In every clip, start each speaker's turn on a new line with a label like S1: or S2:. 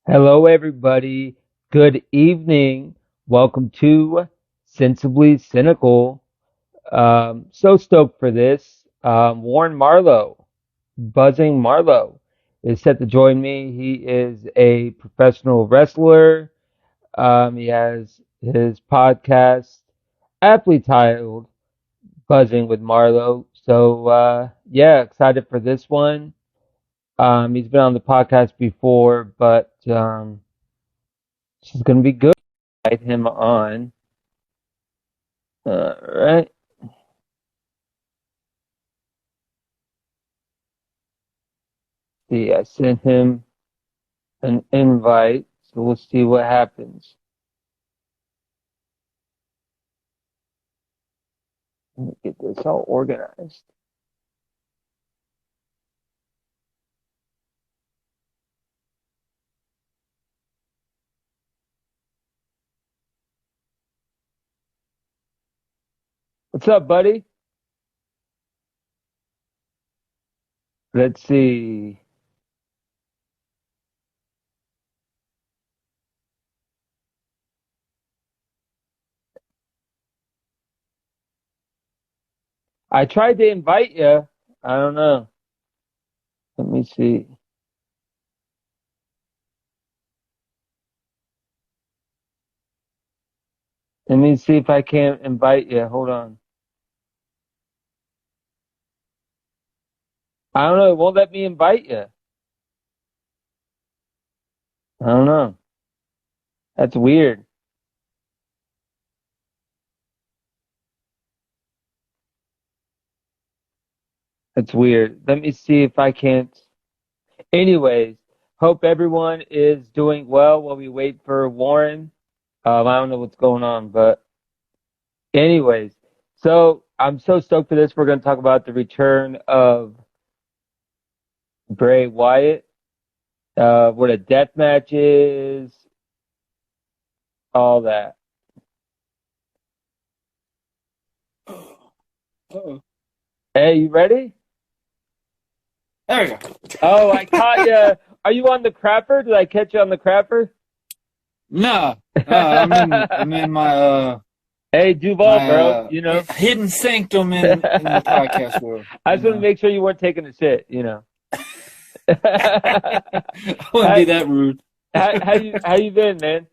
S1: Hello, everybody. Good evening. Welcome to Sensibly Cynical. So stoked for this. Warren Marlowe, Buzzing Marlowe, is set to join me. He is a professional wrestler. He has his podcast aptly titled Buzzing with Marlowe. So, yeah, excited for this one. He's been on the podcast before, but she's gonna be good. Invite him on. All right. See, I sent him an invite, so we'll see what happens. Let me get this all organized. What's up, buddy? Let's see. I tried to invite you. I don't know. Let me see. Let me see if I can't invite you. Hold on. I don't know. It won't let me invite you. I don't know. That's weird. That's weird. Let me see if I can't. Anyways, hope everyone is doing well while we wait for Warren. I don't know what's going on, but anyways, so I'm so stoked for this. We're going to talk about the return of Bray Wyatt, what a death match is, all that.
S2: Uh-oh.
S1: Hey, you ready?
S2: There we go.
S1: Oh, I caught you. Are you on the crapper? Did I catch you on the crapper?
S2: No, I'm in
S1: Hey, Duval,
S2: my
S1: bro. You know.
S2: hidden sanctum in the podcast world.
S1: I
S2: You
S1: just want to
S2: know,
S1: make sure you weren't taking a shit. You know.
S2: I wouldn't
S1: how,
S2: be that rude.
S1: how you been, man?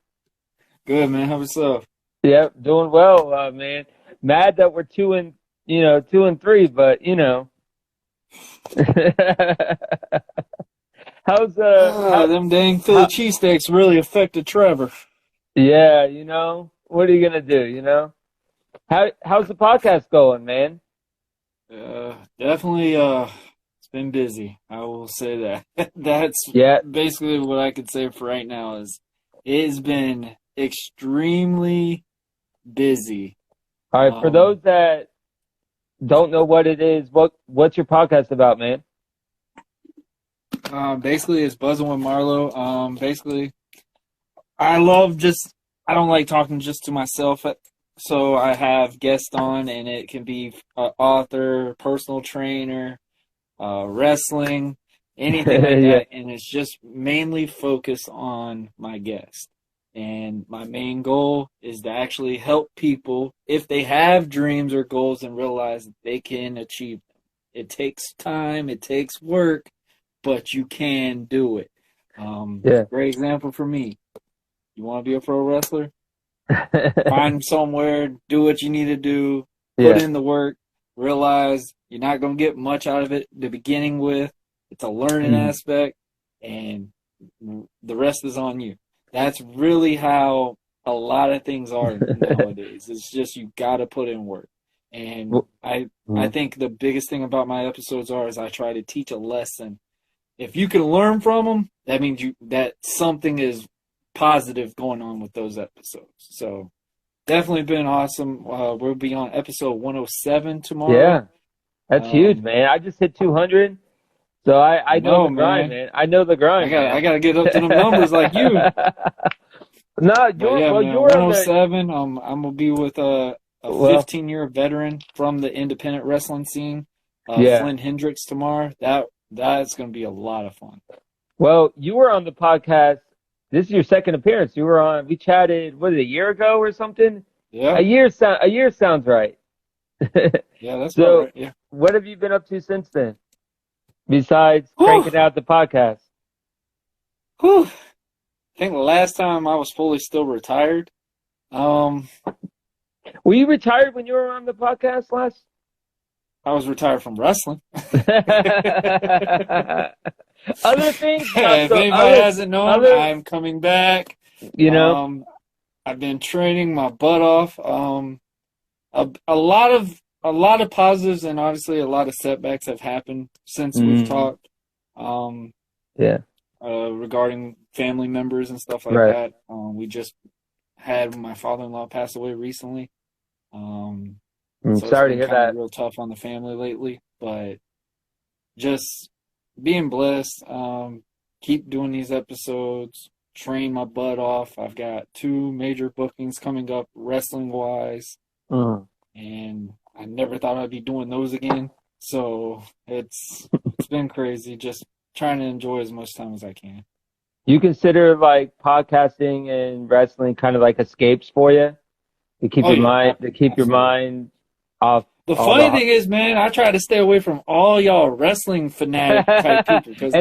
S2: Good, man. How about yourself?
S1: Yep, doing well, man. Mad that we're 2-3, but how's how
S2: Them dang Philly
S1: how
S2: cheesesteaks really affected Trevor.
S1: yeah, what are you gonna do, how's the podcast going, man?
S2: Definitely. It's been busy. I will say that. That's
S1: Yeah,
S2: basically what I could say for right now. Is it has been extremely busy.
S1: all right. For
S2: Um,
S1: those that don't know what it is, what's your podcast about, man?
S2: Basically, it's buzzing with Marlowe. Basically, I love just, I don't like talking just to myself. So I have guests on, and it can be author, personal trainer, wrestling, anything like
S1: Yeah,
S2: that. And it's just mainly focused on my guest. And my main goal is to actually help people if they have dreams or goals and realize that they can achieve them. It takes time, it takes work, but you can do it.
S1: yeah,
S2: Great example for me. You want to be a pro wrestler? Find somewhere, do what you need to do, put
S1: yeah.
S2: in the work, realize you're not going to get much out of it to beginning with. It's a learning
S1: Mhm.
S2: aspect, and the rest is on you. That's really how a lot of things are nowadays. It's just you got to put in work. And
S1: Well,
S2: I think the biggest thing about my episodes is I try to teach a lesson. If you can learn from them, that means that something is positive going on with those episodes. So definitely been awesome. We'll be on episode 107 tomorrow.
S1: yeah, that's huge,
S2: Um,
S1: man. I just hit 200, so I
S2: I
S1: know the
S2: know,
S1: grind,
S2: man.
S1: man. I know the
S2: I
S1: grind,
S2: got I
S1: man.
S2: got to get up to them numbers like you.
S1: No,
S2: But yeah,
S1: you
S2: man,
S1: were on the
S2: 107. I'm gonna be with a
S1: well,
S2: 15-year veteran from the independent wrestling scene,
S1: yeah.
S2: Flynn Hendricks tomorrow. That's gonna be a lot of fun.
S1: Well, you were on the podcast this is your second appearance. We chatted, what, a year ago or something?
S2: Yeah.
S1: A year sounds right.
S2: Yeah, that's about
S1: So,
S2: right. Yeah.
S1: what have you been up to since then? Besides
S2: Whew.
S1: cranking out the podcast?
S2: Whew. I think the last time I was fully still retired.
S1: Were you retired when you were on the podcast last?
S2: I was retired from wrestling.
S1: Other things,
S2: If anybody hasn't known, I'm coming back.
S1: You know,
S2: I've been training my butt off. A lot of positives and obviously a lot of setbacks have happened since we've talked.
S1: Yeah.
S2: Regarding family members and stuff like
S1: Right.
S2: that. We just had my father-in-law pass away recently. So
S1: sorry to hear
S2: it's been
S1: that.
S2: real tough on the family lately, but just being blessed. Keep doing these episodes. Train my butt off. I've got 2 major bookings coming up wrestling-wise, and I never thought I'd be doing those again. So it's been crazy. Just trying to enjoy as much time as I can.
S1: You consider like podcasting and wrestling kind of like escapes for you to keep your mind off.
S2: The funny thing is, man, I try to stay away from all y'all wrestling fanatic type people because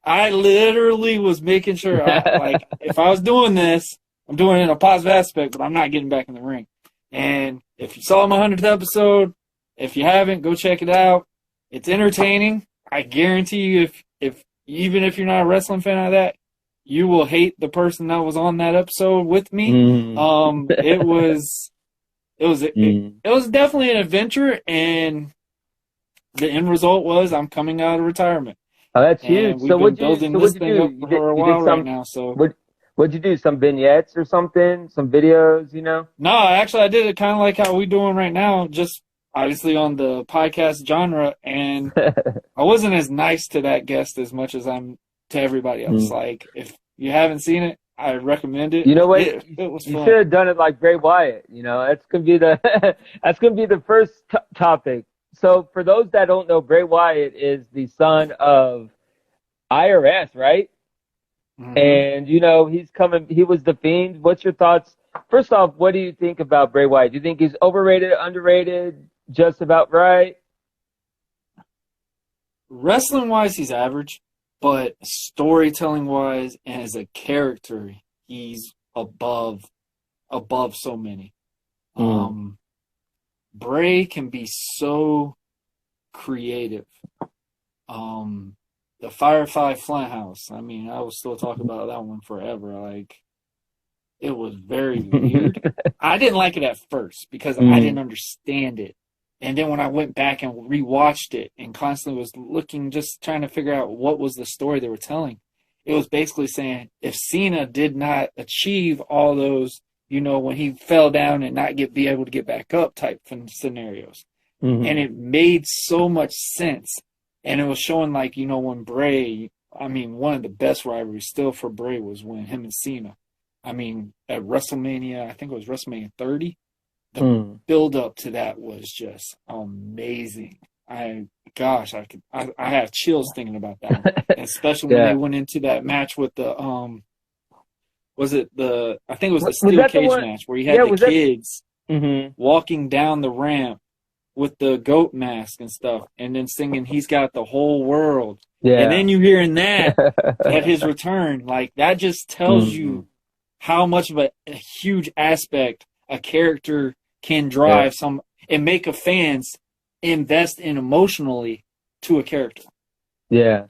S2: I literally was making sure, if I was doing this, I'm doing it in a positive aspect, but I'm not getting back in the ring. And if you saw my 100th episode, if you haven't, go check it out. It's entertaining. I guarantee you, if even if you're not a wrestling fan of that, you will hate the person that was on that episode with me. It was definitely an adventure, and the end result was I'm coming out of retirement.
S1: Oh, that's huge.
S2: We've been building this thing up for a while right now. So
S1: what'd you do? Some vignettes or something? Some videos?
S2: No, actually, I did it kind of like how we're doing right now. Just obviously on the podcast genre, and I wasn't as nice to that guest as much as I'm to everybody else. Like, if you haven't seen it, I recommend it.
S1: You know what?
S2: It was fun.
S1: You should have done it like Bray Wyatt. That's gonna be the first topic. So for those that don't know, Bray Wyatt is the son of IRS, right? And he's coming. He was the Fiend. What's your thoughts? First off, what do you think about Bray Wyatt? Do you think he's overrated, underrated, just about right?
S2: Wrestling-wise, he's average, but storytelling-wise and as a character, he's above so many. Bray can be so creative. The Firefly Funhouse, I mean, I will still talk about that one forever. Like, it was very weird. I didn't like it at first because I didn't understand it. And then when I went back and rewatched it and constantly was looking, just trying to figure out what was the story they were telling, it was basically saying if Cena did not achieve all those, when he fell down and not be able to get back up type scenarios. And it made so much sense. And it was showing when Bray, one of the best rivalries still for Bray was when him and Cena. At WrestleMania, I think it was WrestleMania 30, the build up to that was just amazing. I have chills thinking about that, especially when they went into that match with the I think it was the steel cage match where you had the kids walking down the ramp with the goat mask and stuff, and then singing "He's Got the Whole World," and then you hearing that at his return, that just tells you how much of a huge aspect a character can drive and make a fans invest in emotionally to a character.
S1: Yeah.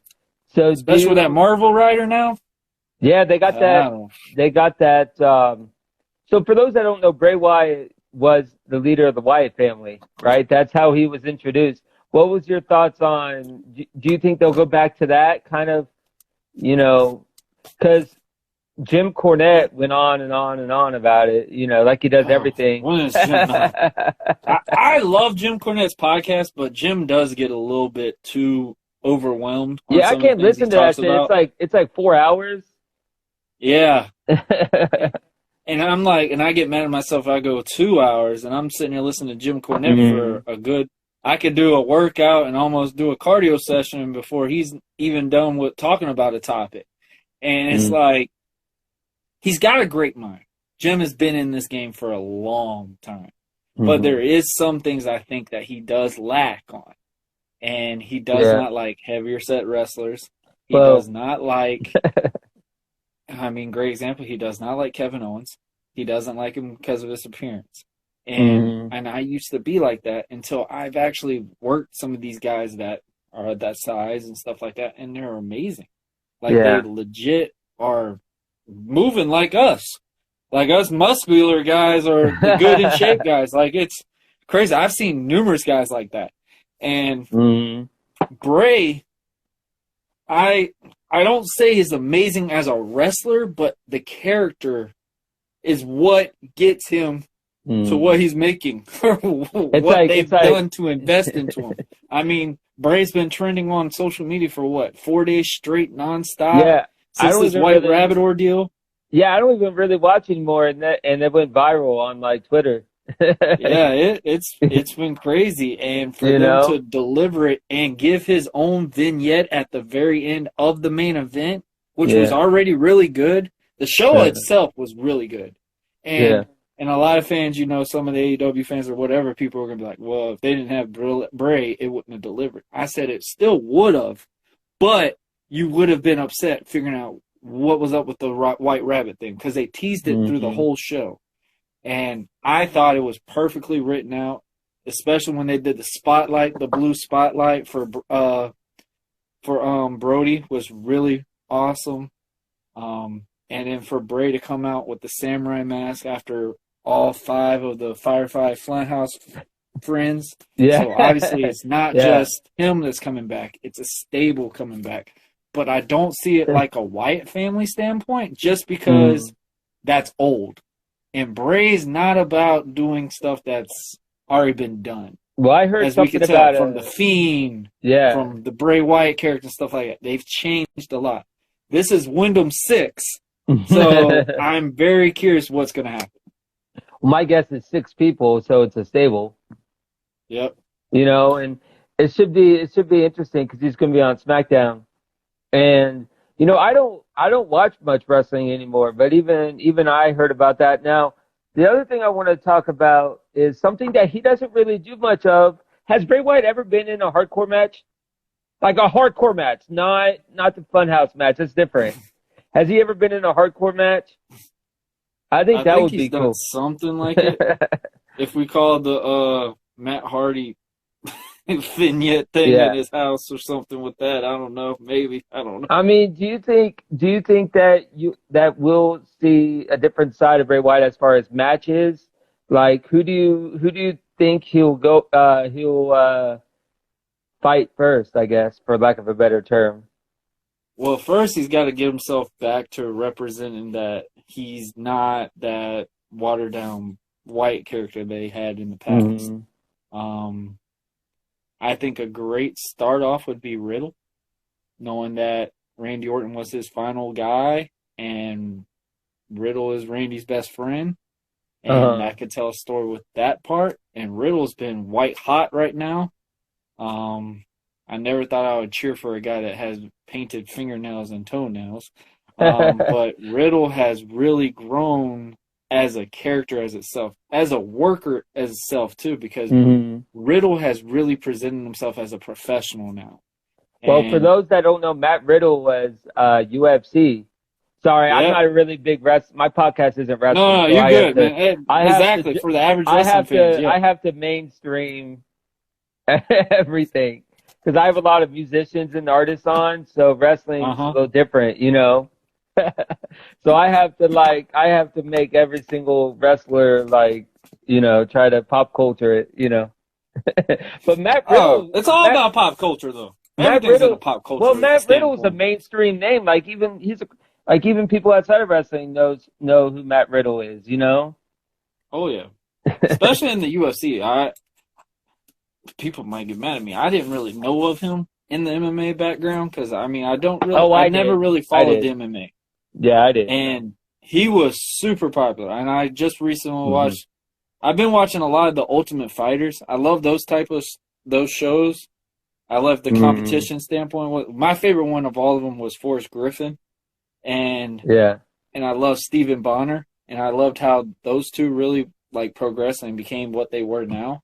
S1: So
S2: especially with that Marvel writer now.
S1: Yeah, they got that. They got that. So for those that don't know, Bray Wyatt was the leader of the Wyatt family, right? That's how he was introduced. What was your thoughts on? Do you think they'll go back to that kind of? Because Jim Cornette went on and on and on about it, like he does everything.
S2: When is Jim not? I love Jim Cornette's podcast, but Jim does get a little bit too overwhelmed.
S1: Yeah, I can't listen to that shit. It's like 4 hours.
S2: Yeah. And I'm and I get mad at myself if I go 2 hours and I'm sitting here listening to Jim Cornette for I could do a workout and almost do a cardio session before he's even done with talking about a topic. And it's like, he's got a great mind. Jim has been in this game for a long time. But there is some things I think that he does lack on. And he does not like heavier set wrestlers. He does not like, great example, he does not like Kevin Owens. He doesn't like him because of his appearance. And I used to be like that until I've actually worked some of these guys that are that size and stuff like that, and they're amazing. Like, they legit are moving like us. Like, us muscular guys are the good in shape guys. Like, it's crazy. I've seen numerous guys like that. And Bray, I don't say he's amazing as a wrestler, but the character is what gets him to what he's making, or what they've done to invest into him. I mean, Bray's been trending on social media for what, 4 days straight, nonstop?
S1: Yeah.
S2: Since this White Rabbit ordeal?
S1: Yeah, I don't even really watch anymore, and it went viral on, like, Twitter.
S2: Yeah, it's been crazy. And for them to deliver it and give his own vignette at the very end of the main event, which was already really good. The show itself was really good. And a lot of fans, some of the AEW fans or whatever, people are going to be like, well, if they didn't have Bray, it wouldn't have delivered. I said it still would have, but you would have been upset figuring out what was up with the White Rabbit thing, because they teased it through the whole show. And I thought it was perfectly written out, especially when they did the spotlight, the blue spotlight for Brody was really awesome. And then for Bray to come out with the samurai mask after all 5 of the Firefly Funhouse friends. Yeah. So obviously it's not just him that's coming back. It's a stable coming back. But I don't see it like a Wyatt family standpoint, just because that's old. And Bray's not about doing stuff that's already been done.
S1: Well, I heard
S2: as
S1: something
S2: we can
S1: about
S2: tell from the Fiend,
S1: yeah,
S2: from the Bray Wyatt character and stuff like that. They've changed a lot. This is Wyndham 6, so I'm very curious what's going to happen.
S1: Well, my guess is 6 people, so it's a stable.
S2: Yep.
S1: You know, and it should be interesting because he's going to be on SmackDown, and you know, I don't watch much wrestling anymore, but even I heard about that. Now, the other thing I want to talk about is something that he doesn't really do much of. Has Bray Wyatt ever been in a hardcore match? Like a hardcore match, not the Funhouse match. That's different. Has he ever been in a hardcore match? I think that would be cool.
S2: Done something like it. If we call the Matt Hardy vignette thing in his house or something with that, I don't know. Maybe, I don't know. I
S1: mean, do you think that we'll see a different side of Bray Wyatt as far as matches? Like, who do you think he'll fight first, I guess, for lack of a better term?
S2: Well, first he's got to get himself back to representing that he's not that watered down white character they had in the past. I think a great start off would be Riddle, knowing that Randy Orton was his final guy and Riddle is Randy's best friend. And I could tell a story with that part. And Riddle's been white hot right now. I never thought I would cheer for a guy that has painted fingernails and toenails. But Riddle has really grown as a character as itself, as a worker as itself too, because Riddle has really presented himself as a professional now.
S1: Well, for those that don't know, Matt Riddle was UFC. Sorry, I'm not a really big wrestler. My podcast isn't wrestling.
S2: No, you're good, man. Exactly, for the average wrestling fans.
S1: I have to mainstream everything because I have a lot of musicians and artists on, so wrestling is a little different, you know. So I have to make every single wrestler, like, you know, try to pop culture it, you know. But Matt Riddle,
S2: it's all about pop culture, though. Everything's in a pop culture.
S1: Well, Matt Riddle's a mainstream name. Like even people outside of wrestling know who Matt Riddle is, you know.
S2: Oh yeah, especially in the UFC. People might get mad at me. I didn't really know of him in the MMA background because I don't really. I never really followed the MMA.
S1: Yeah, I did.
S2: And he was super popular. And I just recently watched. I've been watching a lot of the Ultimate Fighters. I love those shows. I love the competition standpoint. My favorite one of all of them was Forrest Griffin. and
S1: Yeah.
S2: I love Stephen Bonner, and I loved how those two really like progressed and became what they were now.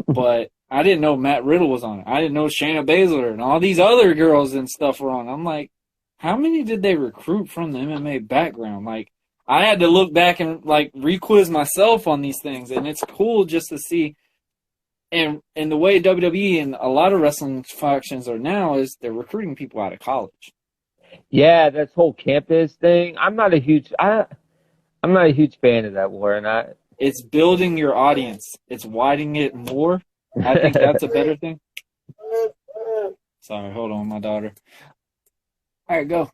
S2: But I didn't know Matt Riddle was on it. I didn't know Shayna Baszler and all these other girls and stuff were on. I'm like, how many did they recruit from the MMA background? Like, I had to look back and like re-quiz myself on these things, and it's cool just to see. And the way WWE and a lot of wrestling factions are now is they're recruiting people out of college.
S1: Yeah, this whole campus thing. I'm not a huge fan of that, Warren.
S2: It's building your audience. It's widening it more. I think that's a better thing. Sorry, hold on, my daughter. All right, go.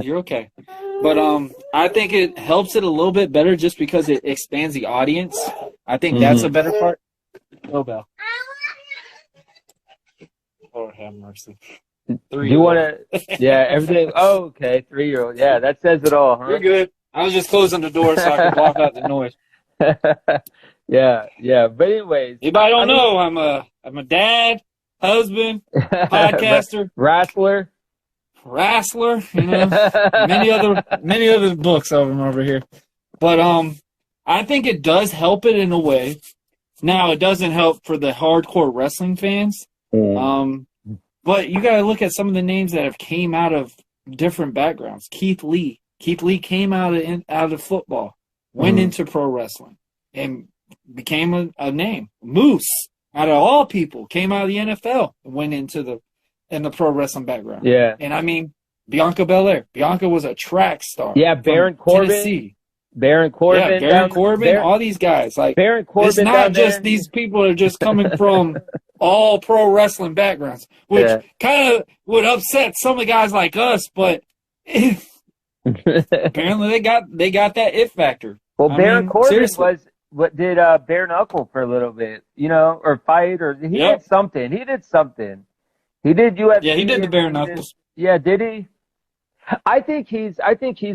S2: You're okay. But I think it helps it a little bit better just because it expands the audience. I think that's a better part. No, Bell. Lord have mercy.
S1: Do you want to? Yeah, everything. Oh, okay. 3-year-old. Yeah, that says it all, huh?
S2: You're good. I was just closing the door so I could block out the noise.
S1: Yeah. But anyways,
S2: anybody don't know, I'm a dad, husband, podcaster,
S1: wrestler,
S2: you know, many other books of them over here. But I think it does help it in a way. Now, it doesn't help for the hardcore wrestling fans. But you got to look at some of the names that have came out of different backgrounds. Keith Lee came out of football, went into pro wrestling, and became a name. Moose, out of all people, came out of the NFL and went into the pro wrestling background.
S1: Yeah.
S2: And I mean, Bianca Belair. Bianca was a track star.
S1: Yeah, Baron Corbin.
S2: Tennessee.
S1: Baron Corbin.
S2: Yeah, Baron Corbin, all these guys. Like,
S1: Baron Corbin.
S2: It's not just these people are just coming from all pro wrestling backgrounds, which kind of would upset some of the guys like us, but apparently they got that it factor.
S1: Well, Baron Corbin did bare knuckle for a little bit, you know, or fight, or he did something. He did UFC.
S2: Yeah, he did the bare knuckles.
S1: Yeah, did he? I think he's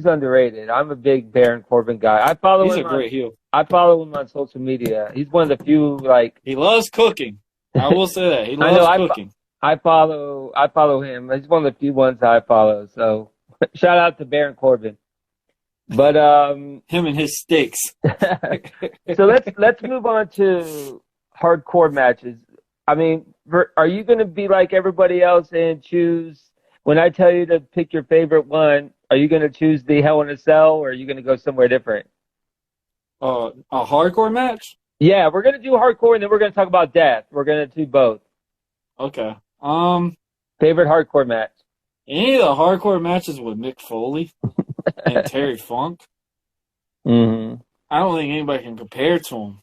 S1: underrated. I'm a big Baron Corbin guy.
S2: He's a great heel.
S1: I follow him on social media. He's one of the few, like,
S2: he loves cooking. I will say that. He loves cooking.
S1: I follow him. He's one of the few ones I follow. So shout out to Baron Corbin. But
S2: him and his steaks.
S1: So let's move on to hardcore matches. I mean, are you going to be like everybody else and choose, when I tell you to pick your favorite one, are you going to choose the Hell in a Cell, or are you going to go somewhere different?
S2: A hardcore match?
S1: Yeah, we're going to do hardcore, and then we're going to talk about death. We're going to do both.
S2: Okay.
S1: Favorite hardcore match?
S2: Any of the hardcore matches with Mick Foley and Terry Funk.
S1: Mm-hmm.
S2: I don't think anybody can compare to him.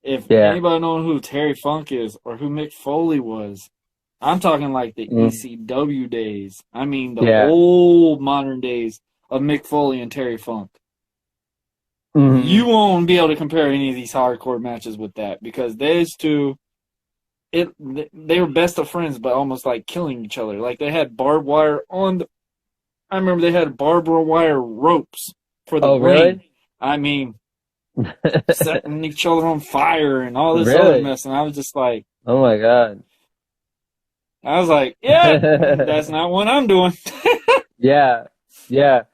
S2: If anybody knows who Terry Funk is or who Mick Foley was, I'm talking like the ECW days. I mean the old modern days of Mick Foley and Terry Funk. Mm-hmm. You won't be able to compare any of these hardcore matches with that, because those two, they were best of friends, but almost like killing each other. Like, they had barbed wire I remember they had barbed wire ropes for the ring. Really? I mean, setting each other on fire and all this other mess. And I was just like,
S1: oh my God.
S2: I was like, yeah, that's not what I'm doing.
S1: Yeah. So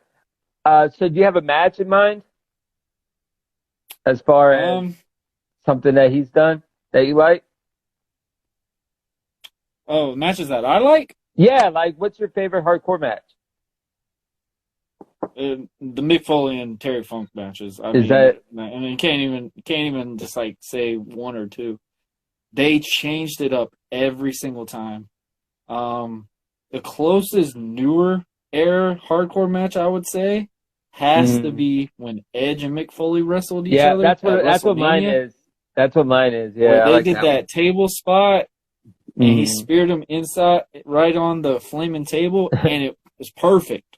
S1: do you have a match in mind? As far as something that he's done that you like?
S2: Oh, matches that I like?
S1: Yeah, like, what's your favorite hardcore match?
S2: The Mick Foley and Terry Funk matches. I mean, you can't even just like say one or two. They changed it up every single time. The closest newer era hardcore match I would say has to be when Edge and Mick Foley wrestled each other.
S1: Yeah, that's what mine is. That's what mine is. Yeah,
S2: they did that table spot, and he speared him inside, right on the flaming table, and it was perfect.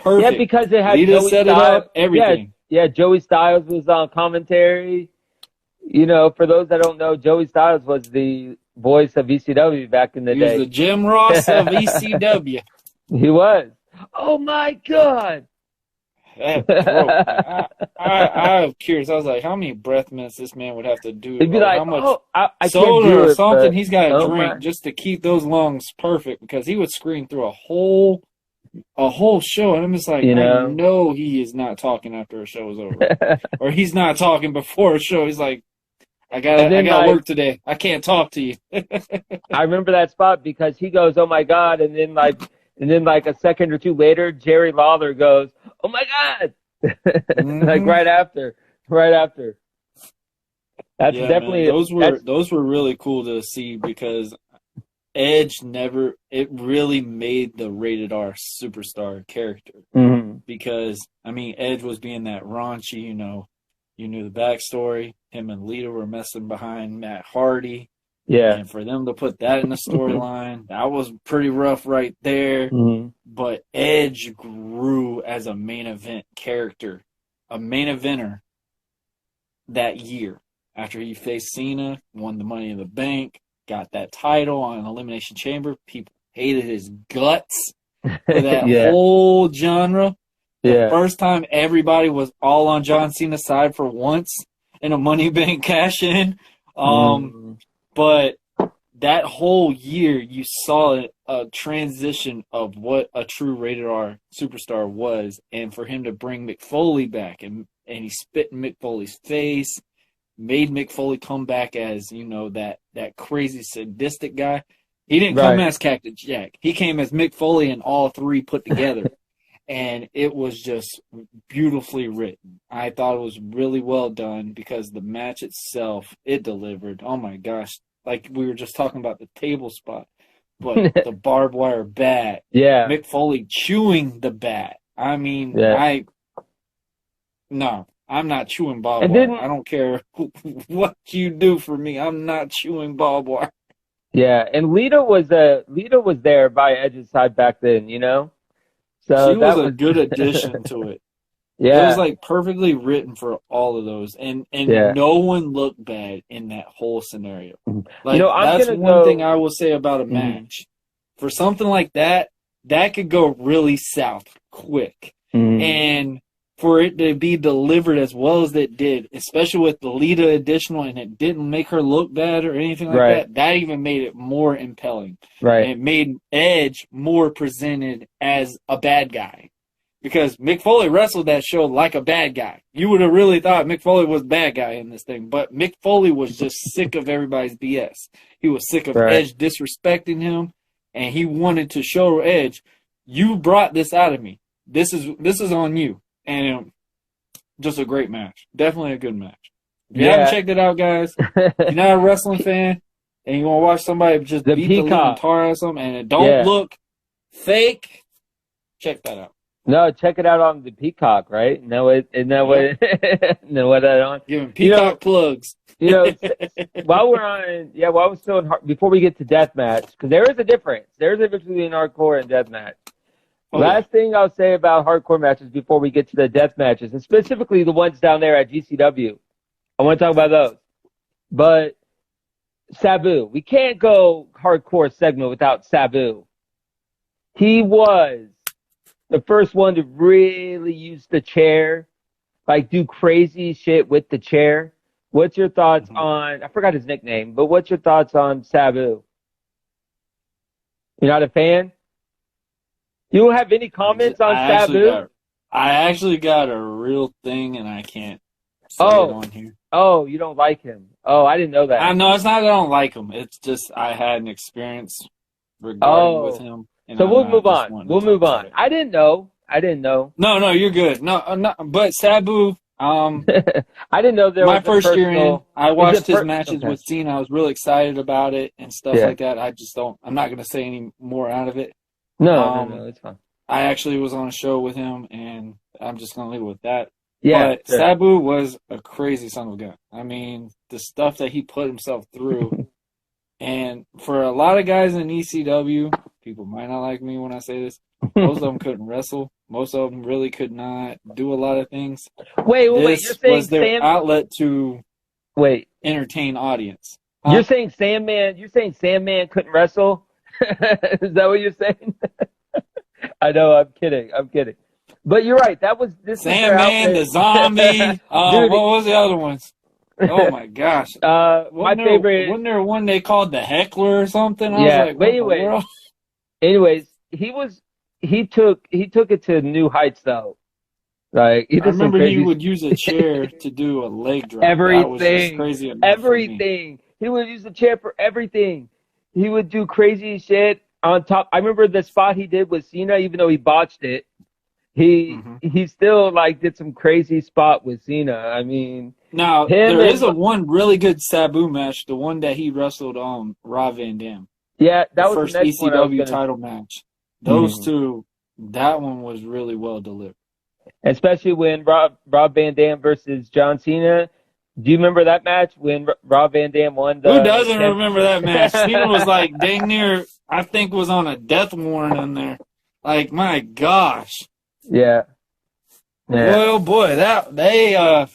S1: Yeah, because it had
S2: Lita set it up, everything.
S1: Yeah, Joey Styles was on commentary. You know, for those that don't know, Joey Styles was the voice of ECW back in the day.
S2: He was the Jim Ross of ECW.
S1: He was. Oh my God.
S2: that broke me. I'm curious. I was like, how many breath mints this man would have to do,
S1: It'd be
S2: or
S1: like,
S2: how much
S1: oh, I can't
S2: soda
S1: do
S2: or
S1: it,
S2: something
S1: but
S2: he's got to
S1: oh
S2: drink
S1: my,
S2: just to keep those lungs perfect, because he would scream through a whole show, and I'm just like,
S1: you
S2: I
S1: know.
S2: know he is not talking after a show is over, or he's not talking before a show. He's like,
S1: And
S2: I
S1: then
S2: got
S1: like
S2: work today. I can't talk to you.
S1: I remember that spot because he goes, "Oh my God," and then like a second or two later, Jerry Lawler goes, "Oh my God," like
S2: Hmm.
S1: right after. That's
S2: Yeah, man,
S1: definitely that's
S2: those were really cool to see, because Edge never, it really made the rated R superstar character,
S1: mhm.
S2: because I mean Edge was being that raunchy, you knew the backstory. Him and Lita were messing behind Matt Hardy,
S1: Yeah.
S2: and for them to put that in the storyline, that was pretty rough right there.
S1: Mhm.
S2: But Edge grew as a main event character, a main eventer that year after he faced Cena, won the Money in the Bank, got that title on Elimination Chamber. People hated his guts for that
S1: Yeah.
S2: whole genre. The
S1: Yeah.
S2: first time everybody was all on John Cena's side for once in a Money Bank cash in.
S1: Mhm.
S2: But that whole year, you saw a transition of what a true rated R superstar was, and for him to bring Mick Foley back, and he spit in Mick Foley's face, made Mick Foley come back as, that crazy sadistic guy. He didn't come
S1: Right.
S2: as Cactus Jack. He came as Mick Foley and all three put together. And it was just beautifully written. I thought it was really well done, because the match itself, it delivered. Oh my gosh. Like we were just talking about the table spot, but the barbed wire bat,
S1: Yeah.
S2: Mick Foley chewing the bat. I mean,
S1: Yeah.
S2: no, I'm not chewing barbed
S1: And
S2: wire.
S1: then
S2: I don't care what you do for me. I'm not chewing barbed wire.
S1: yeah, and Lita was there by Edge's side back then, you know? So
S2: She was
S1: that
S2: a
S1: was
S2: good addition to it. It was
S1: yeah.
S2: like perfectly written for all of those, and
S1: Yeah.
S2: no one looked bad in that whole scenario.
S1: Mhm. You
S2: Like
S1: know, I'm
S2: that's
S1: gonna
S2: one thing
S1: go
S2: I will say about a
S1: mhm.
S2: match. For something like that, that could go really south quick,
S1: Mhm.
S2: and for it to be delivered as well as it did, especially with the Lita additional, and it didn't make her look bad or anything like
S1: Right.
S2: that. That even made it more impelling, and
S1: Right.
S2: it made Edge more presented as a bad guy, because Mick Foley wrestled that show like a bad guy. You would have really thought Mick Foley was a bad guy in this thing, but Mick Foley was just sick of everybody's BS. He was sick of
S1: Right.
S2: Edge disrespecting him, and he wanted to show Edge, you brought this out of me. This is on you. And just a great match. Definitely a good match. If you haven't
S1: Yeah.
S2: checked it out, guys, if you're not a wrestling fan and you want to watch somebody just
S1: The
S2: beat the living
S1: Peacock.
S2: tar out of something and it don't
S1: Yeah.
S2: look fake, check that out.
S1: No, check it out on the Peacock, right? No, isn't that
S2: Yep.
S1: what no what that on?
S2: Giving
S1: You know,
S2: Peacock plugs.
S1: while we're on, yeah, while we're still in, before we get to deathmatch, because there is a difference. There's a difference between hardcore and deathmatch.
S2: Oh, yeah.
S1: Last thing I'll say about hardcore matches before we get to the death matches, and specifically the ones down there at GCW. I want to talk about those. But Sabu, we can't go hardcore segment without Sabu. He was the first one to really use the chair, like do crazy shit with the chair. What's your thoughts on, I forgot his nickname, but what's your thoughts on Sabu? You're not a fan? You don't have any comments on Sabu?
S2: I actually got a real thing, and I can't say it on here.
S1: Oh, you don't like him. Oh, I didn't know that.
S2: No, it's not that I don't like him. It's just I had an experience regarding with him.
S1: So we'll move on. We'll move on. I didn't know.
S2: No, you're good. No, but Sabu,
S1: I didn't know there was
S2: my first year in, I watched his matches
S1: okay.
S2: with Cena. I was really excited about it and stuff
S1: Yeah.
S2: like that. I'm not going to say any more out of it.
S1: No, it's fine.
S2: I actually was on a show with him, and I'm just going to leave it with that.
S1: Yeah.
S2: But sure. Sabu was a crazy son of a gun. I mean, the stuff that he put himself through. And for a lot of guys in ECW, people might not like me when I say this, most of them couldn't wrestle. Most of them really could not do a lot of things.
S1: Wait. You're saying
S2: was their outlet to entertain audience.
S1: Huh? You're saying Sandman couldn't wrestle? Is that what you're saying? I know. I'm kidding. But you're right. This is their
S2: Sandman, the
S1: outfit.
S2: zombie.
S1: Dude,
S2: What was the other ones? Oh my gosh!
S1: my favorite.
S2: Wasn't there one they called the Heckler or something? I was
S1: Yeah.
S2: like,
S1: But
S2: what in the world?
S1: anyways, he took it to new heights though. Like he
S2: I
S1: did some
S2: remember he
S1: crazy
S2: would use a chair to do a leg drop. That was just
S1: everything,
S2: crazy enough for me.
S1: everything. He would use the chair for everything. He would do crazy shit on top. I remember the spot he did with Cena, even though he botched it. He still like did some crazy spot with Cena. I mean,
S2: Now
S1: him
S2: there is
S1: and
S2: a one really good Sabu match, the one that he wrestled on Rob Van Dam,
S1: yeah,
S2: the
S1: that was
S2: first
S1: the next one I was
S2: ECW
S1: gonna.
S2: title match. Those
S1: Mhm.
S2: two, that one was really well delivered.
S1: Especially when Rob Van Dam versus John Cena. Do you remember that match when Rob Van Dam won
S2: Who
S1: the
S2: doesn't remember that match? Cena was like dang near, I think, was on a death warrant in there. Like, my gosh.
S1: Yeah. Yeah.
S2: Boy, oh boy,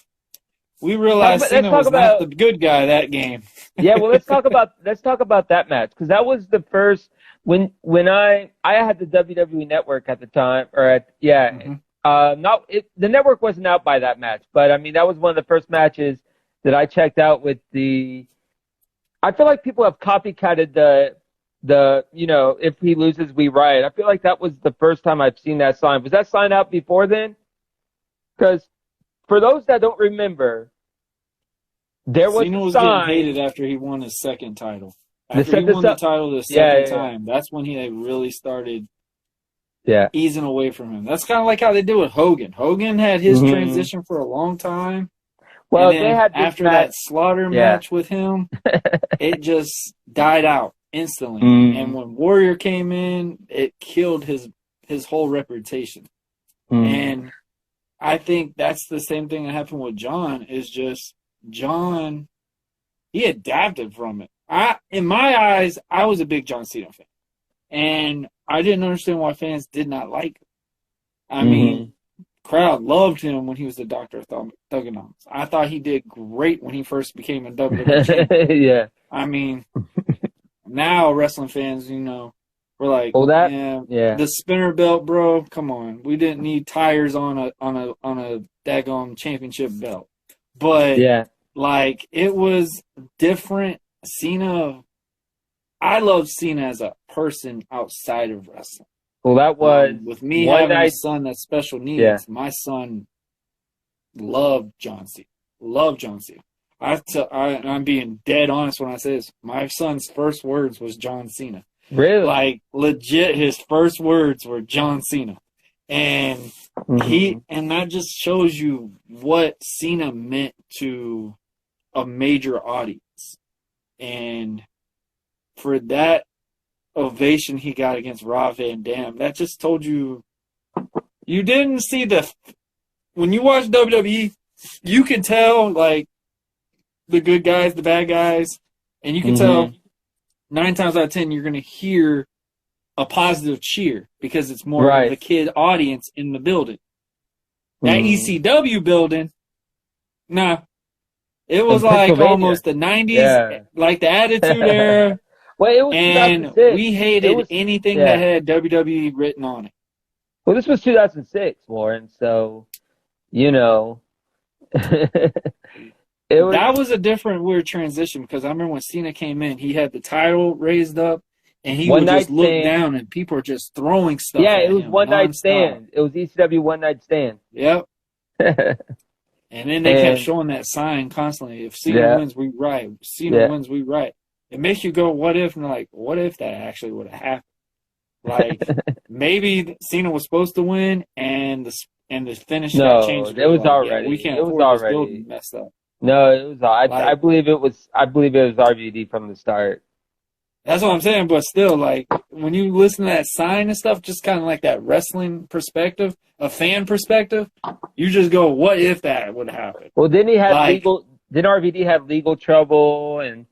S2: we realized
S1: Let's
S2: Cena
S1: talk
S2: was
S1: about
S2: not the good guy that game.
S1: yeah. Well, let's talk about that match because that was the first when I had the WWE Network at the time or at yeah.
S2: Mhm.
S1: The network wasn't out by that match, but I mean that was one of the first matches that I checked out with the. I feel like people have copycatted the if he loses we riot. I feel like that was the first time I've seen that sign. Was that sign out before then? Because for those that don't remember, there was
S2: Cena
S1: a
S2: was getting
S1: sign.
S2: hated after he won his second title.
S1: They
S2: After
S1: set
S2: he
S1: this
S2: won the
S1: up.
S2: title the
S1: Yeah,
S2: second
S1: yeah, yeah.
S2: time, that's when he really started
S1: Yeah.
S2: easing away from him. That's kind of like how they did with Hogan. Hogan had his
S1: Mhm.
S2: transition for a long time.
S1: Well,
S2: and then
S1: they had this
S2: after
S1: match.
S2: that slaughter
S1: Yeah.
S2: match with him, it just died out instantly.
S1: Mhm.
S2: And when Warrior came in, it killed his whole reputation.
S1: Mhm.
S2: And I think that's the same thing that happened with John, is just John, he adapted from it. In my eyes, I was a big John Cena fan. And I didn't understand why fans did not like him. I mean, crowd loved him when he was the Doctor of Thugonomics. I thought he did great when he first became a WWE champion.
S1: Yeah.
S2: I mean, now wrestling fans, we're like,
S1: Well,
S2: yeah, the spinner belt, bro. Come on, we didn't need tires on a daggone championship belt, but
S1: yeah.
S2: like it was different. Cena, I love Cena as a person outside of wrestling.
S1: Well, that was
S2: With me
S1: one
S2: having a
S1: night.
S2: son that's special needs.
S1: Yeah.
S2: My son loved John Cena. Loved John Cena. I'm being dead honest when I say this. My son's first words was John Cena.
S1: Really?
S2: Like legit, his first words were John Cena, and and that just shows you what Cena meant to a major audience, and for that ovation he got against Rob Van Dam, that just told you didn't see when you watch WWE, you can tell like the good guys, the bad guys, and you can tell 9 times out of 10 you're going to hear a positive cheer because it's more of a kid audience in the building. That ECW building, it was like almost the 90s, like the Attitude Era.
S1: Well, it was
S2: and
S1: 2006.
S2: We hated anything that had WWE written on it.
S1: Well, this was 2006, Warren, so,
S2: that was a different weird transition because I remember when Cena came in, he had the title raised up and he would just look down and people were just throwing stuff at him.
S1: Yeah, it was One Night Stand. It was ECW One Night Stand.
S2: Yep. And then they kept showing that sign constantly. If Cena wins, we right. Cena wins, we right. It makes you go, what if? And like, what if that actually would have happened? Like, maybe Cena was supposed to win and the finish got changed.
S1: It was already.
S2: We can't
S1: it was already
S2: messed up.
S1: No, it was. I believe it was. I believe it was RVD from the start.
S2: That's what I'm saying. But still, like when you listen to that sign and stuff, just kind of like that wrestling perspective, a fan perspective, you just go, "What if that would happen?"
S1: Well, didn't he have legal? Didn't RVD have legal trouble and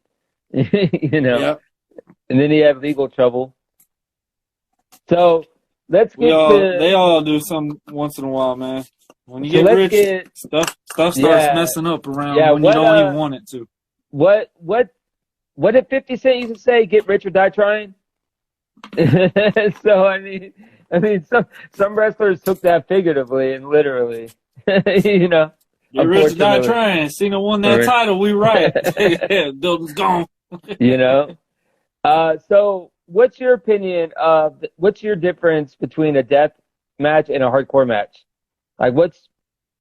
S2: Yep.
S1: And then he had legal trouble. So let's get to.
S2: They all do some once in a while, man. When you get rich, stuff starts messing up around when you don't even want it to.
S1: What did 50 Cent used to say? Get rich or die trying. So I mean, I mean, some wrestlers took that figuratively and literally, you know,
S2: The rich die
S1: unfortunately,
S2: trying. Cena won that title. We riot. Yeah, building's gone.
S1: you know. So what's your opinion of what's your difference between a death match and a hardcore match? Like, what's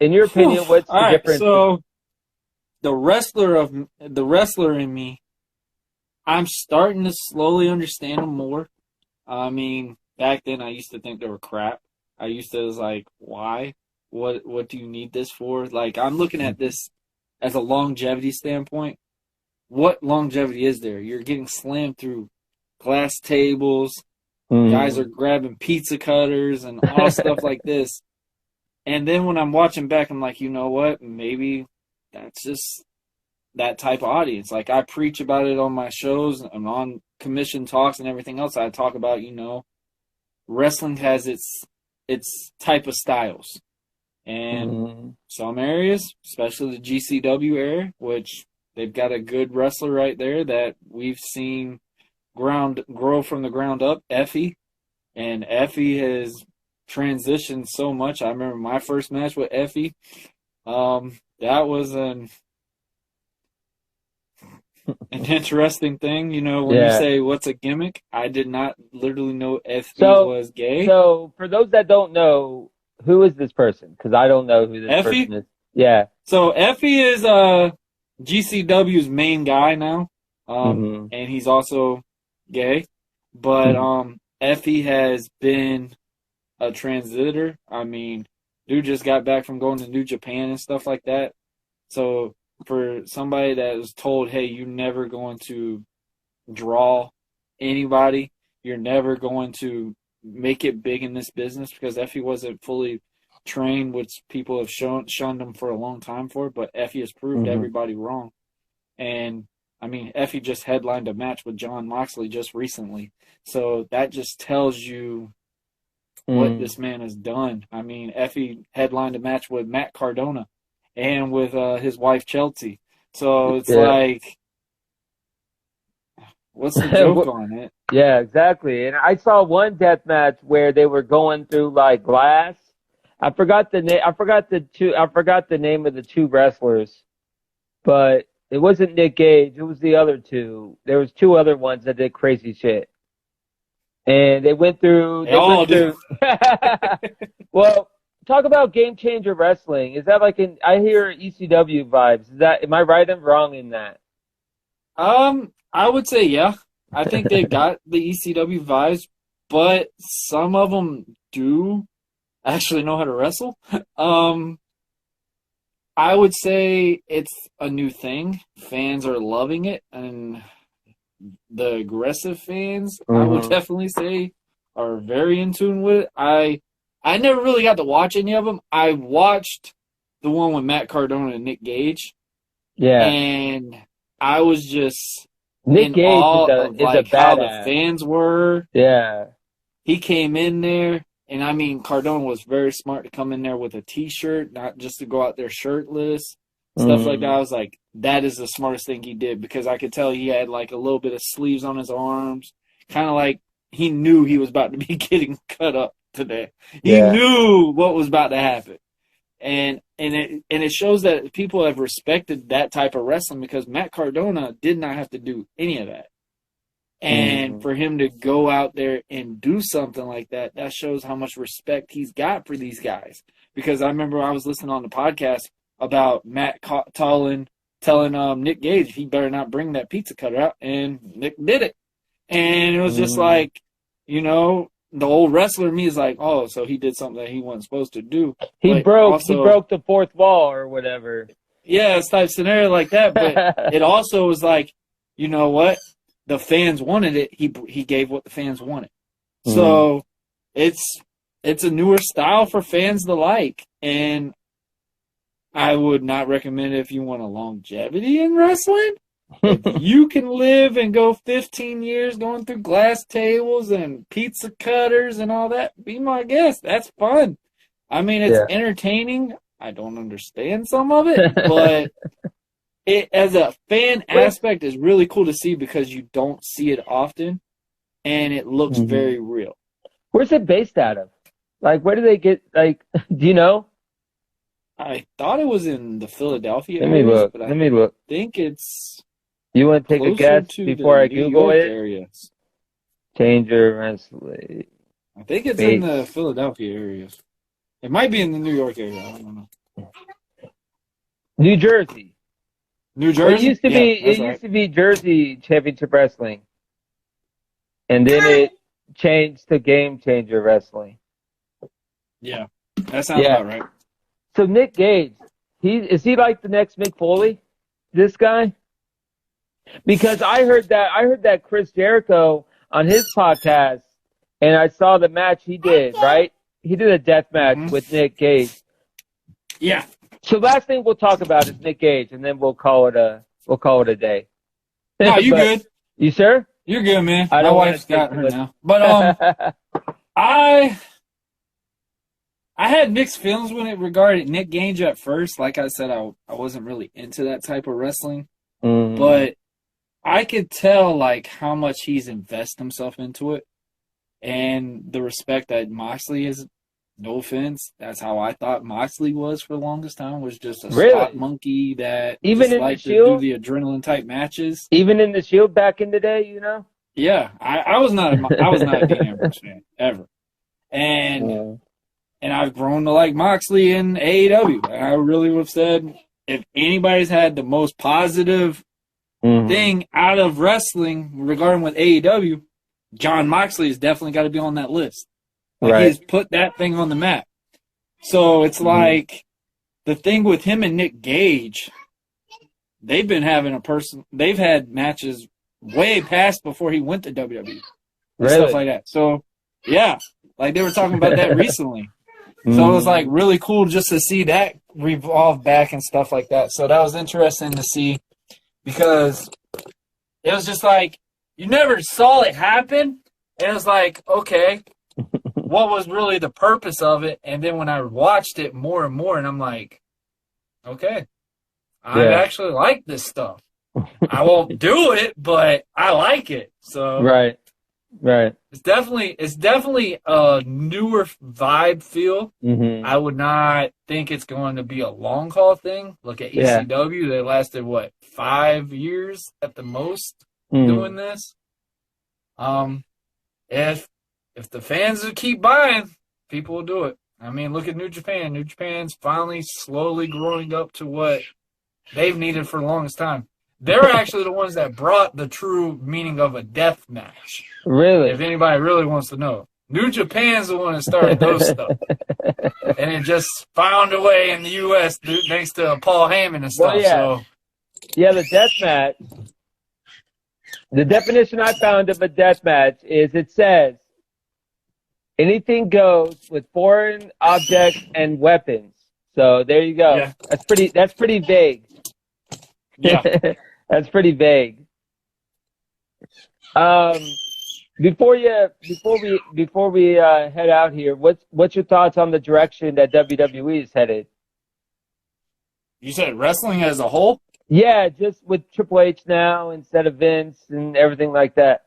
S1: in your
S2: Whew.
S1: opinion? What's
S2: All
S1: the
S2: right,
S1: difference?
S2: so the wrestler in me, I'm starting to slowly understand them more. I mean, back then I used to think they were crap. I used to was like, why? What do you need this for? Like, I'm looking at this as a longevity standpoint. What longevity is there? You're getting slammed through glass tables. Guys are grabbing pizza cutters and all stuff like this. And then when I'm watching back, I'm like, you know what? Maybe that's just that type of audience. Like, I preach about it on my shows and on commission talks and everything else. I talk about, wrestling has its type of styles. And some areas, especially the GCW era, which they've got a good wrestler right there that we've seen grow from the ground up, Effie. And Effie has transitioned so much. I remember my first match with Effie. That was an interesting thing. When you say what's a gimmick, I did not literally know Effie was gay.
S1: So for those that don't know, who is this person? Because I don't know who this
S2: Effie?
S1: person is. Yeah.
S2: So Effie is GCW's main guy now. And he's also gay. But Effie has been a transitor. I mean, dude just got back from going to New Japan and stuff like that. So for somebody that was told, hey, you're never going to draw anybody, you're never going to make it big in this business, because Effie wasn't fully trained, which people have shunned him for a long time for, but Effie has proved everybody wrong. And I mean, Effie just headlined a match with Jon Moxley just recently. So that just tells you what this man has done. I mean, Effie headlined a match with Matt Cardona and with his wife Chelsea. So it's like, what's the joke on it?
S1: Yeah, exactly. And I saw one death match where they were going through like glass. I forgot the name. I forgot the name of the two wrestlers, but it wasn't Nick Gage. It was the other two. There was two other ones that did crazy shit, and they went through. Well, talk about game changer wrestling. Is that like I hear ECW vibes. Am I right or wrong in that?
S2: I would say yeah. I think they got the ECW vibes, but some of them do actually know how to wrestle. I would say it's a new thing. Fans are loving it, and the aggressive fans, I would definitely say, are very in tune with it. I never really got to watch any of them. I watched the one with Matt Cardona and Nick Gage. Yeah. And I was just Nick Gage is a how the fans were. Yeah. He came in there, and I mean, Cardona was very smart to come in there with a T-shirt, not just to go out there shirtless, stuff like that. I was like, that is the smartest thing he did, because I could tell he had like a little bit of sleeves on his arms, kind of like he knew he was about to be getting cut up today. He knew what was about to happen. And it shows that people have respected that type of wrestling, because Matt Cardona did not have to do any of that. And for him to go out there and do something like that, that shows how much respect he's got for these guys. Because I remember I was listening on the podcast about Matt telling Nick Gage he better not bring that pizza cutter out, and Nick did it. And it was just like, the old wrestler in me is like, oh, so he did something that he wasn't supposed to do. He broke
S1: the fourth wall or whatever.
S2: Yeah, it's type scenario like that. But it also was like, you know what? The fans wanted it. He gave what the fans wanted. So it's a newer style for fans to like. And I would not recommend it if you want a longevity in wrestling. If you can live and go 15 years going through glass tables and pizza cutters and all that, be my guest. That's fun. I mean, it's entertaining. I don't understand some of it, but it, as a fan aspect, is really cool to see, because you don't see it often, and it looks very real.
S1: Where's it based out of? Like, where do they get, like, do you know?
S2: I thought it was in the Philadelphia
S1: Let me
S2: areas,
S1: look.
S2: but
S1: Let
S2: I
S1: me look.
S2: think it's
S1: You want to take a
S2: closer
S1: guess
S2: to the
S1: before I
S2: New
S1: Google
S2: York
S1: it?
S2: areas.
S1: Changer Wrestling.
S2: I think it's in
S1: Base.
S2: the Philadelphia areas. It might be in the New York area. I don't know.
S1: New Jersey.
S2: New
S1: Well,
S2: Jersey? Yeah, that's
S1: it
S2: right.
S1: used to be Jersey Championship Wrestling. And then it changed to Game Changer Wrestling.
S2: Yeah, that sounds
S1: Yeah.
S2: about right.
S1: So Nick Gage, is he like the next Mick Foley? This guy? Because I heard that Chris Jericho on his podcast, and I saw the match he did, right? He did a death match with Nick Gage.
S2: Yeah.
S1: So last thing we'll talk about is Nick Gage, and then we'll call it a day.
S2: No, you good.
S1: You sure?
S2: You're good, man.
S1: I
S2: My
S1: don't
S2: wife's
S1: want
S2: got her now. But I had mixed feelings when it regarded Nick Gage at first. Like I said, I wasn't really into that type of wrestling. But I could tell like how much he's invested himself into it. And the respect that Moxley is, no offense, that's how I thought Moxley was for the longest time, was just a spot monkey that
S1: even
S2: just
S1: in
S2: liked
S1: the Shield,
S2: to do the adrenaline type matches.
S1: Even in the Shield back in the day, you know?
S2: Yeah, I was not a Dean Ambrose fan ever, and I've grown to like Moxley in AEW. I really would have said if anybody's had the most positive thing out of wrestling regarding with AEW, John Moxley has definitely got to be on that list. Like he's put that thing on the map. So it's like the thing with him and Nick Gage, they've had matches way past before he went to WWE and stuff like that. So yeah, like they were talking about that recently. So it was like really cool just to see that revolve back and stuff like that. So that was interesting to see because it was just like you never saw it happen. And it was like, okay, what was really the purpose of it? And then when I watched it more and more, and I'm like, okay, I actually like this stuff. I won't do it, but I like it. So
S1: right.
S2: It's definitely a newer vibe feel. I would not think it's going to be a long haul thing. Look at ECW; they lasted 5 years at the most doing this. If the fans keep buying, people will do it. I mean, look at New Japan. New Japan's finally slowly growing up to what they've needed for the longest time. They're actually the ones that brought the true meaning of a death match.
S1: Really?
S2: If anybody really wants to know. New Japan's the one that started those stuff. And it just found a way in the U.S. thanks to Paul Heyman and stuff.
S1: The death match. The definition I found of a death match is it says, anything goes with foreign objects and weapons. So there you go. Yeah. That's pretty vague.
S2: Yeah.
S1: That's pretty vague. Before we head out here, what's your thoughts on the direction that WWE is headed?
S2: You said wrestling as a whole?
S1: Yeah, just with Triple H now instead of Vince and everything like that.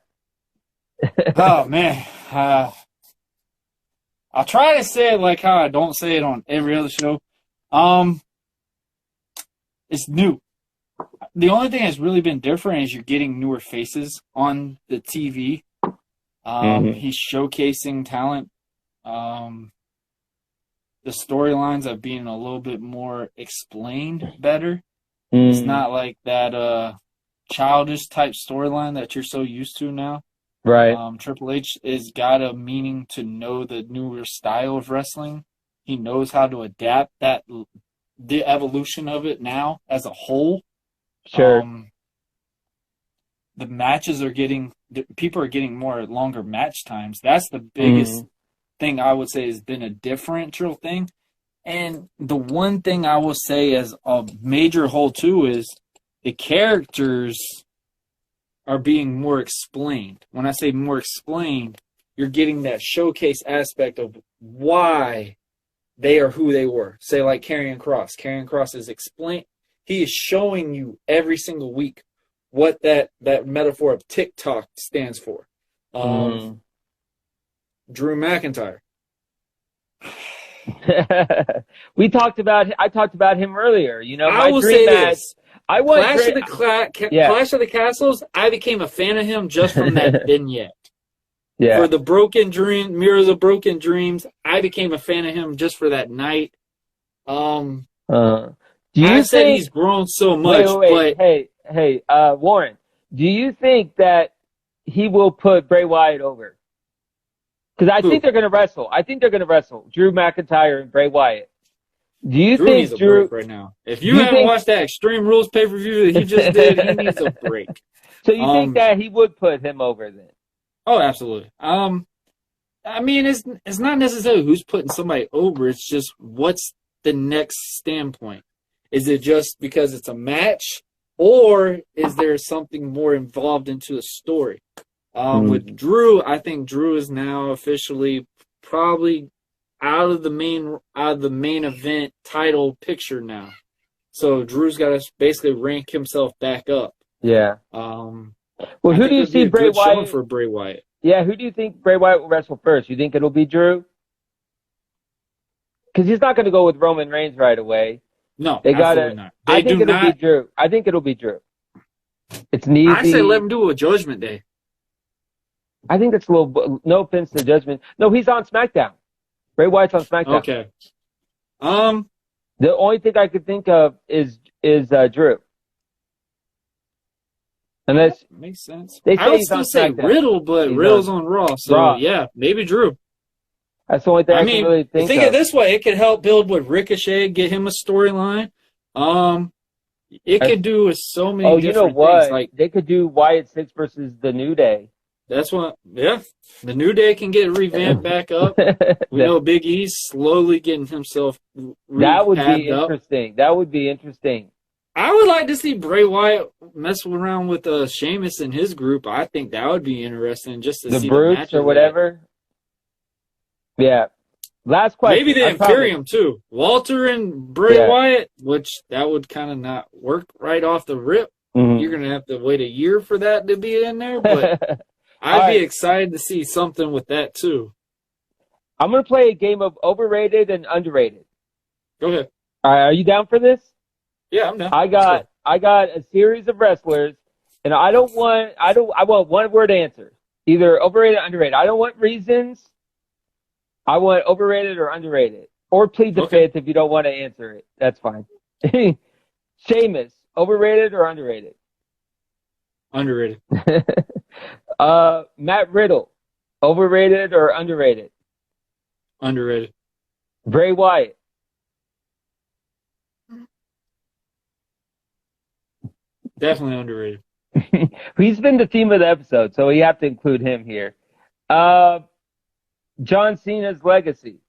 S2: Oh man. I'll try to say it like how I don't say it on every other show. It's new. The only thing that's really been different is you're getting newer faces on the TV. He's showcasing talent. The storylines are being a little bit more explained better. It's not like that childish type storyline that you're so used to now.
S1: Right.
S2: Triple H has got a meaning to know the newer style of wrestling. He knows how to adapt the evolution of it now as a whole.
S1: Sure.
S2: The matches people are getting more longer match times. That's the biggest thing I would say has been a differential thing. And the one thing I will say as a major whole too is the characters are being more explained. When I say more explained, you're getting that showcase aspect of why they are who they were. Say like Karrion Kross. Karrion Kross is explained. He is showing you every single week what that metaphor of TikTok stands for. Drew McIntyre.
S1: I talked about him earlier. You know,
S2: I
S1: my
S2: will
S1: dream
S2: say
S1: match.
S2: this.
S1: I want
S2: Clash of the Castles, I became a fan of him just from that vignette.
S1: Yeah.
S2: For the Mirrors of Broken Dreams, I became a fan of him just for that night.
S1: Do you
S2: said
S1: think
S2: he's grown so much,
S1: wait,
S2: but
S1: hey, Warren, do you think that he will put Bray Wyatt over? Because I think they're going to wrestle. Drew McIntyre and Bray Wyatt. Do you
S2: Drew
S1: think
S2: needs a break right now? If you haven't watched that Extreme Rules pay-per-view that he just did, he needs a break.
S1: So you think that he would put him over then?
S2: Oh, absolutely. I mean, it's not necessarily who's putting somebody over. It's just what's the next standpoint. Is it just because it's a match, or is there something more involved into the story? With Drew, I think Drew is now officially probably out of the main event title picture now. So Drew's got to basically rank himself back up.
S1: Yeah.
S2: Well,
S1: who do you see Bray Wyatt
S2: for Bray Wyatt?
S1: Yeah, who do you think Bray Wyatt will wrestle first? You think it'll be Drew? Because he's not going to go with Roman Reigns right away.
S2: No, absolutely not.
S1: I think it'll be Drew. I think it'll be Drew. It's an easy.
S2: I say let him do a Judgment Day.
S1: I think that's a little. No offense to Judgment. No, he's on SmackDown. Bray Wyatt's on SmackDown.
S2: Okay.
S1: The only thing I could think of is Drew. Unless
S2: makes sense.
S1: I
S2: would still say Riddle, but Riddle's on Raw, so yeah, maybe Drew.
S1: That's the only thing I can really think
S2: of. It this way, it could help build with Ricochet, get him a storyline. It could do with so many different things. Like
S1: they could do Wyatt 6 versus the New Day.
S2: That's what, yeah. The New Day can get revamped back up. We know Big E's slowly getting himself
S1: That would be interesting. That would be interesting.
S2: I would like to see Bray Wyatt mess around with Sheamus and his group. I think that would be interesting just to see the
S1: Brutes or whatever. Yeah. Last question.
S2: Maybe the Imperium too. Walter and Bray Wyatt, which that would kind of not work right off the rip. Mm-hmm. You're going to have to wait a year for that to be in there, but I'd be excited to see something with that too.
S1: I'm going to play a game of overrated and underrated.
S2: Go ahead.
S1: All right, are you down for this?
S2: Yeah, I'm down.
S1: I got a series of wrestlers, and I want one word answers. Either overrated or underrated. I don't want reasons. I want overrated or underrated. Or plead the fifth if you don't want to answer it. That's fine. Sheamus, overrated or underrated?
S2: Underrated.
S1: Matt Riddle, overrated or underrated?
S2: Underrated.
S1: Bray Wyatt.
S2: Definitely underrated.
S1: He's been the theme of the episode, so we have to include him here. John Cena's legacy.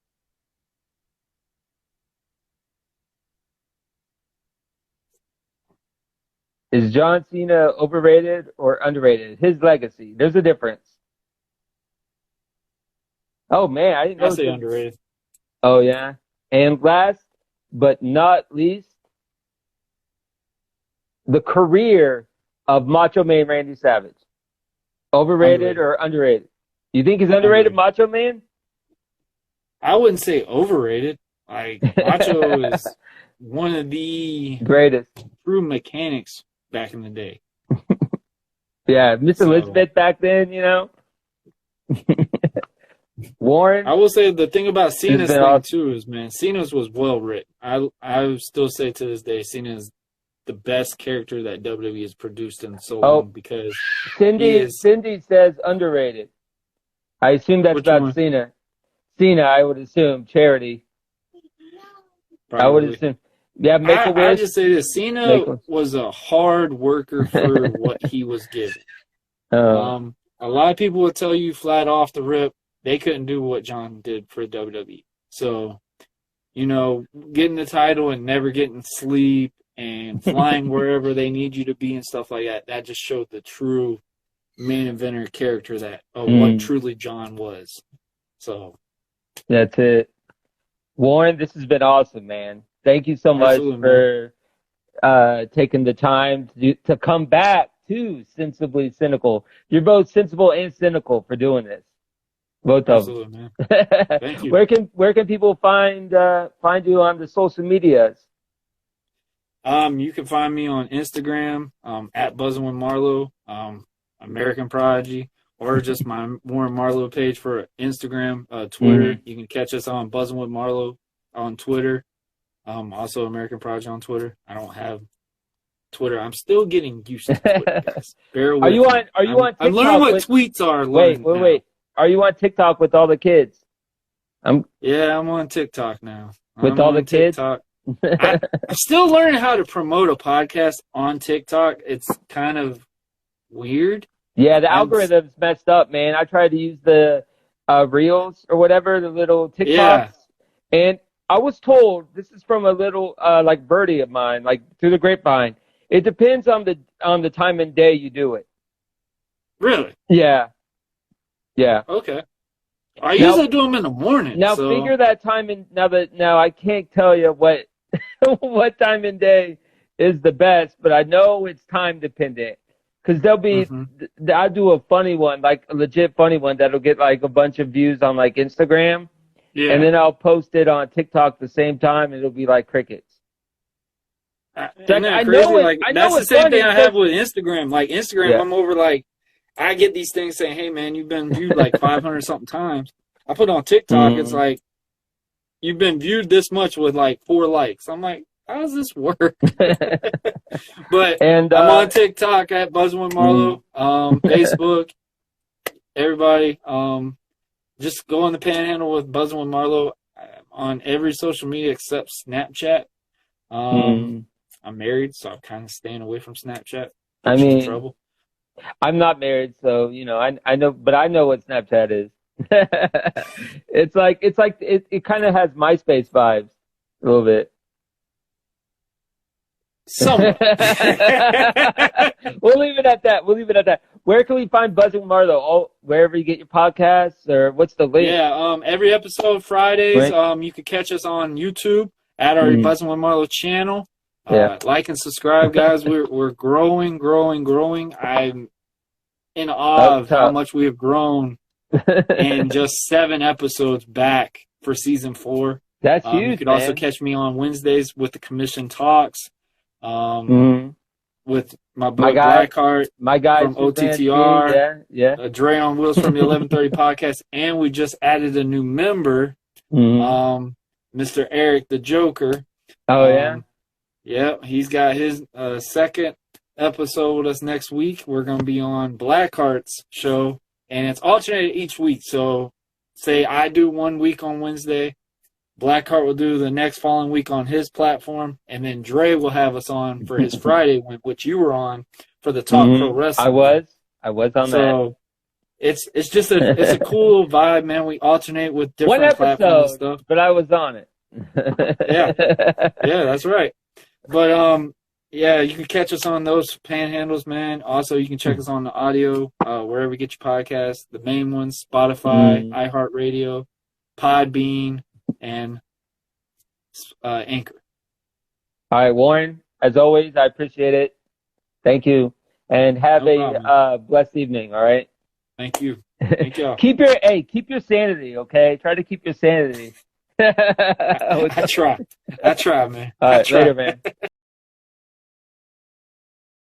S1: Is John Cena overrated or underrated? His legacy. There's a difference. Oh, man. I didn't know.
S2: I'll say underrated.
S1: Oh, yeah. And last but not least, the career of Macho Man Randy Savage. Overrated or underrated? You think he's underrated, Macho Man?
S2: I wouldn't say overrated. Like, Macho is one of the
S1: greatest
S2: true mechanics back in the day.
S1: Yeah, Miss Elizabeth back then, you know. Warren.
S2: I will say the thing about Cena's thing too is, man, Cena's was well written. I would still say to this day, Cena is the best character that WWE has produced in so long because
S1: Cindy says underrated. I assume that's about Cena. Cena, I would assume charity. Probably. I would assume. Yeah,
S2: I just say this: Cena was a hard worker for what he was given. A lot of people would tell you flat off the rip they couldn't do what John did for WWE. So, you know, getting the title and never getting sleep and flying wherever they need you to be and stuff like that, that just showed the true main eventer character of what truly John was. So
S1: that's it. Warren, this has been awesome, man. Thank you so much for taking the time to come back to Sensibly Cynical. You're both sensible and cynical for doing this. Both of them.
S2: Absolutely, man. Thank you.
S1: Where can people find you on the social medias?
S2: You can find me on Instagram, at Buzzing with Marlowe, American Prodigy, or just my Warren Marlowe page for Instagram, Twitter.
S1: Mm-hmm.
S2: You can catch us on Buzzing with Marlowe on Twitter. Also American Prodigy on Twitter. I don't have Twitter. I'm still getting used to Twitter, guys. Bear with
S1: Are you
S2: me.
S1: on TikTok?
S2: I'm learning what tweets are.
S1: Wait. Are you on TikTok with all the kids?
S2: Yeah, I'm on TikTok now.
S1: With all the kids?
S2: I'm still learning how to promote a podcast on TikTok. It's kind of weird.
S1: Yeah, the algorithm's messed up, man. I tried to use the Reels or whatever, the little TikToks.
S2: Yeah.
S1: And I was told, this is from a little like birdie of mine, like through the grapevine. It depends on the time and day you do it.
S2: Really?
S1: Yeah. Yeah.
S2: Okay. I usually do them in the morning.
S1: Now figure that time in now I can't tell you what what time and day is the best, but I know it's time dependent. Because there'll be, I'll do a funny one, like a legit funny one that'll get like a bunch of views on like Instagram. Yeah. And then I'll post it on TikTok at the same time and it'll be like crickets.
S2: I know that's the same thing I have with Instagram. Like Instagram, I'm over like, I get these things saying, hey man, you've been viewed like 500 something times. I put on TikTok, it's like, you've been viewed this much with like 4 likes. I'm like, how does this work? But I'm on TikTok at Buzzing with Marlowe, Facebook. Everybody, just go on the panhandle with Buzzing with Marlowe on every social media except Snapchat. I'm married, so I'm kind of staying away from Snapchat.
S1: I mean,
S2: trouble.
S1: I'm not married, so I know, but I know what Snapchat is. It's like it kind of has MySpace vibes a little bit.
S2: Somewhat.
S1: We'll leave it at that. Where can we find Buzzing with Marlowe? Oh, wherever you get your podcasts, or what's the link?
S2: Yeah, every episode Fridays. Right. You can catch us on YouTube at our Buzzing with Marlowe channel. Like and subscribe, guys. We're growing. I'm in awe of how much we have grown in just 7 episodes back for season 4.
S1: That's huge.
S2: You can also catch me on Wednesdays with the Commission Talks. With my boy Blackheart,
S1: my guy
S2: from OTTR, Dre on Wheels from the 1130 podcast, and we just added a new member, Mr. Eric the Joker. He's got his second episode with us next week. We're going to be on Blackheart's show, and it's alternated each week. So, say I do 1 week on Wednesday, Blackheart will do the next following week on his platform, and then Dre will have us on for his Friday, which you were on for the Talk Pro Wrestling.
S1: I was on that.
S2: So it's just a cool vibe, man. We alternate with different platforms and stuff.
S1: But I was on it.
S2: yeah, that's right. But you can catch us on those panhandles, man. Also, you can check us on the audio wherever you get your podcasts. The main ones: Spotify, iHeartRadio, Podbean, and Anchor.
S1: All right, Warren, as always, I appreciate it. Thank you. And have a blessed evening, all right?
S2: Thank you. Thank y'all.
S1: Keep your sanity, okay? Try to keep your sanity.
S2: I try, man.
S1: All right, later, man.